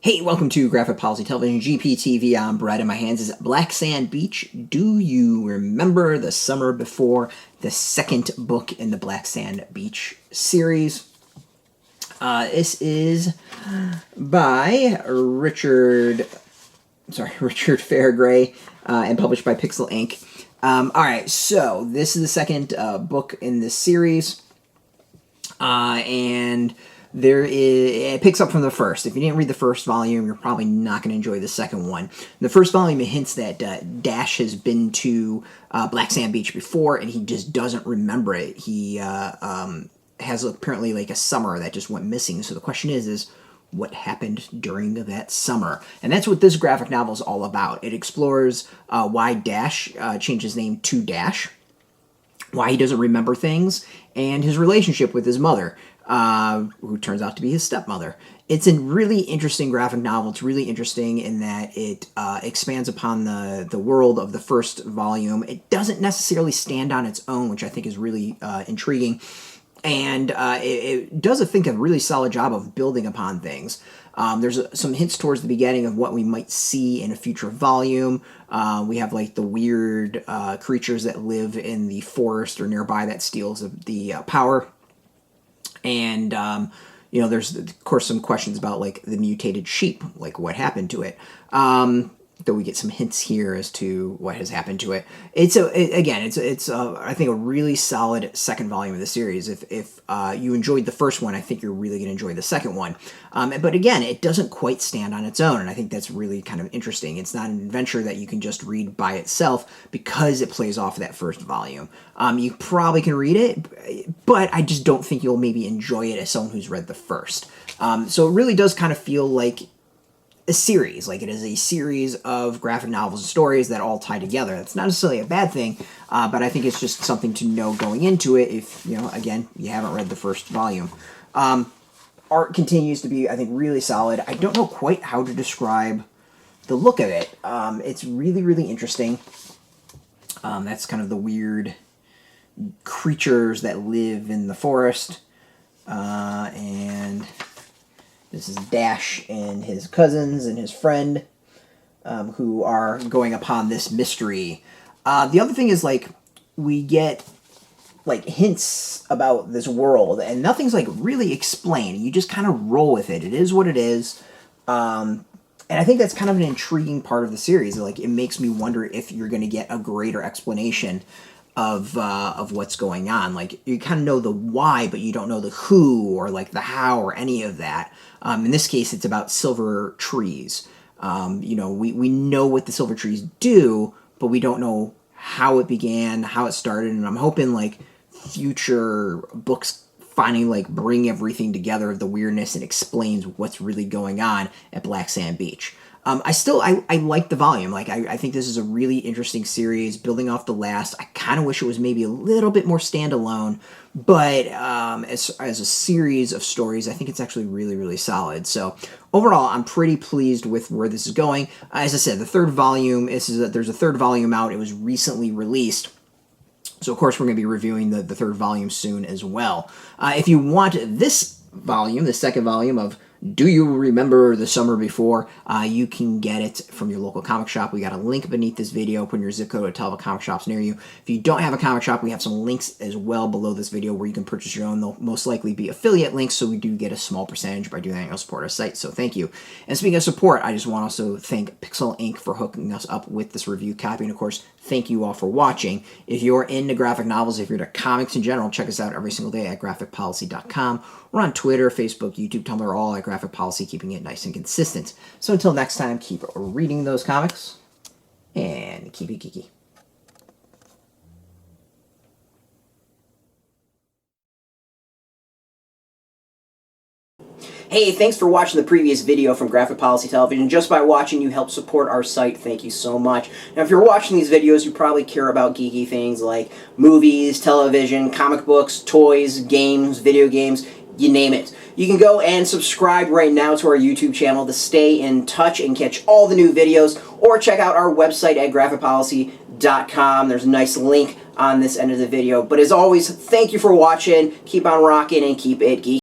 Hey, welcome to Graphic Policy Television, GPTV. I'm Brett. In my hands is Black Sand Beach. Do you remember the summer before, the second book in the Black Sand Beach series? This is by Richard Fairgray and published by Pixel Inc. Alright, so this is the second book in this series. And it picks up from the first. If you didn't read the first volume, you're probably not going to enjoy the second one. The first volume hints that Dash has been to Black Sand Beach before, and he just doesn't remember it. He has apparently like a summer that just went missing. So the question is what happened during that summer? And that's what this graphic novel is all about. It explores why Dash changed his name to Dash, why he doesn't remember things, and his relationship with his mother, who turns out to be his stepmother. It's a really interesting graphic novel. It's really interesting in that it expands upon the world of the first volume. It doesn't necessarily stand on its own, which I think is really intriguing. And it does, I think, a really solid job of building upon things. There's some hints towards the beginning of what we might see in a future volume. We have like the weird creatures that live in the forest or nearby that steals the power. And, there's, of course, some questions about like the mutated sheep, like what happened to it. Though we get some hints here as to what has happened to it. It's I think a really solid second volume of the series. If you enjoyed the first one, I think you're really going to enjoy the second one. But again, it doesn't quite stand on its own, and I think that's really kind of interesting. It's not an adventure that you can just read by itself because it plays off of that first volume. You probably can read it, but I just don't think you'll maybe enjoy it as someone who's read the first. So it really does kind of feel like a series, like it is a series of graphic novels and stories that all tie together. That's not necessarily a bad thing, but I think it's just something to know going into it if, again, you haven't read the first volume. Art continues to be, I think, really solid. I don't know quite how to describe the look of it. It's really, really interesting. That's kind of the weird creatures that live in the forest, and this is Dash and his cousins and his friend, who are going upon this mystery. The other thing is, like, we get, like, hints about this world, and nothing's, like, really explained. You just kind of roll with it. It is what it is. And I think that's kind of an intriguing part of the series. Like, it makes me wonder if you're going to get a greater explanation of what's going on. Like, you kind of know the why, but you don't know the who or like the how or any of that. In this case, it's about silver trees. We know what the silver trees do, but we don't know how it began, how it started, and I'm hoping like future books finally like bring everything together of the weirdness and explains what's really going on at Black Sand Beach. I like the volume. Like, I think this is a really interesting series, building off the last. I kind of wish it was maybe a little bit more standalone, but as a series of stories, I think it's actually really, really solid. So overall, I'm pretty pleased with where this is going. As I said, the third volume, there's a third volume out. It was recently released. So, of course, we're going to be reviewing the third volume soon as well. If you want this volume, the second volume of Do You Remember the Summer Before? You can get it from your local comic shop. We got a link beneath this video. Put in your zip code to tell the comic shops near you. If you don't have a comic shop, we have some links as well below this video where you can purchase your own. They'll most likely be affiliate links, so we do get a small percentage by doing that. You'll support our site, so thank you. And speaking of support, I just want to also thank Pixel Inc. for hooking us up with this review copy. And of course, thank you all for watching. If you're into graphic novels, if you're into comics in general, check us out every single day at graphicpolicy.com. We're on Twitter, Facebook, YouTube, Tumblr, all at Graphic Policy, keeping it nice and consistent. So until next time, keep reading those comics, and keep it geeky. Hey, thanks for watching the previous video from Graphic Policy Television. Just by watching, you help support our site. Thank you so much. Now, if you're watching these videos, you probably care about geeky things like movies, television, comic books, toys, games, video games, you name it. You can go and subscribe right now to our YouTube channel to stay in touch and catch all the new videos, or check out our website at graphicpolicy.com. There's a nice link on this end of the video. But as always, thank you for watching. Keep on rocking and keep it geeky.